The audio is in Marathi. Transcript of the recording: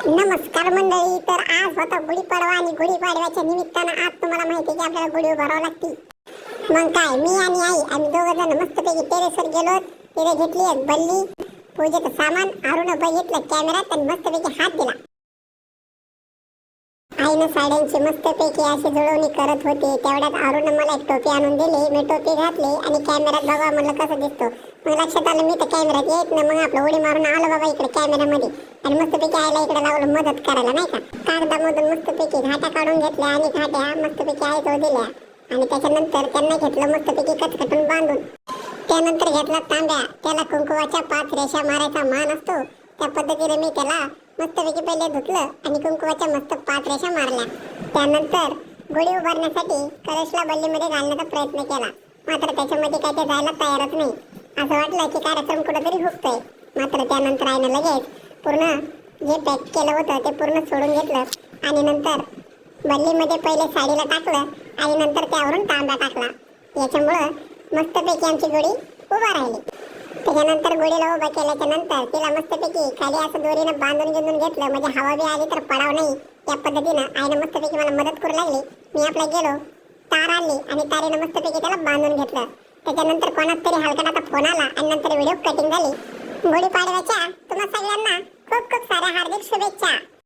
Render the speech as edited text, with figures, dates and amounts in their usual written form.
नमस्कार मंडळी. तर आज होता गुढीपाडवा आणि गुढीपाडव्याच्या निमित्तानं आज तुम्हाला माहिती आहे की आपल्याला गुढी उभारावं लागते. मग काय, मी आणि आई आम्ही दोघं जण मस्तपैकी टेरेसवर गेलो. तिथे घेतली एक बल्ली, पूजेचं सामान. अरुण बघितलं कॅमेऱ्यात आणि मस्तपैकी हात दिला. आईनं साड्यांची मस्तपैकी अशी जुळवणी करत होती. तेवढ्यात अरुण मला एक टोपी आणून दिली. मी टोपी घातली आणि कॅमेऱ्यात बघा म्हणलं कसं दिसतो. मग लक्षात आलं मी तर कॅमेऱ्यात येत ना. मग आपलं उडी मारून आलो बाबा इकडे कॅमेऱ्यामध्ये आणि मस्तपैकी आईला इकडे लावलं मदत करायला, नाही का. कागदामधून मस्तपैकी घाट्या काढून घेतल्या आणि घाट्या मस्तपैकी आईजवळ दिल्या आणि त्याच्यानंतर त्यांना घेतलं मस्तपैकी कचकटून बांधून. त्यानंतर घेतला तांब्या. त्याला कुंकुवाच्या 5 रेषा मारायचा मान असतो. त्या पद्धतीने मी त्याला मस्तपैकी पहिले धुतलं आणि कुंकुवाच्या मस्त 5 रेषा मारल्या. त्यानंतर गुढी उभारण्यासाठी कलशला बल्लीमध्ये घालण्याचा प्रयत्न केला, मात्र त्याच्यामध्ये काय ते जायला तयारच नाही. असं वाटलं की कार्यक्रम कुठेतरी हुकतोय. मात्र त्यानंतर आईनं लगेच पूर्ण जे पॅक केलं होतं ते पूर्ण सोडून घेतलं आणि नंतर बल्लीमध्ये पहिले साडीला टाकलं आणि नंतर त्यावरून तांब्या टाकला. याच्यामुळं मस्तपैकी आमची गुढी उभा राहिली. त्याच्यानंतर गुढीला उभा केल्याच्या नंतर तिला मस्तपैकी खाली असं दोरीनं बांधून घेतलं, म्हणजे हवा बी आली तर पडाव नाही. या पद्धतीनं आईनं मस्तपैकी मला मदत करू लागली. मी आपला गेलो, तार आणली आणि तारेनं मस्तपैकी त्याला बांधून घेतलं. त्याच्यानंतर कोणाच तरी हलकटाचा फोन आला आणि नंतर व्हिडिओ कटिंग झाली. गुढीपाडव्याच्या तुम्हा सगळ्यांना खूप खूप साऱ्या हार्दिक शुभेच्छा.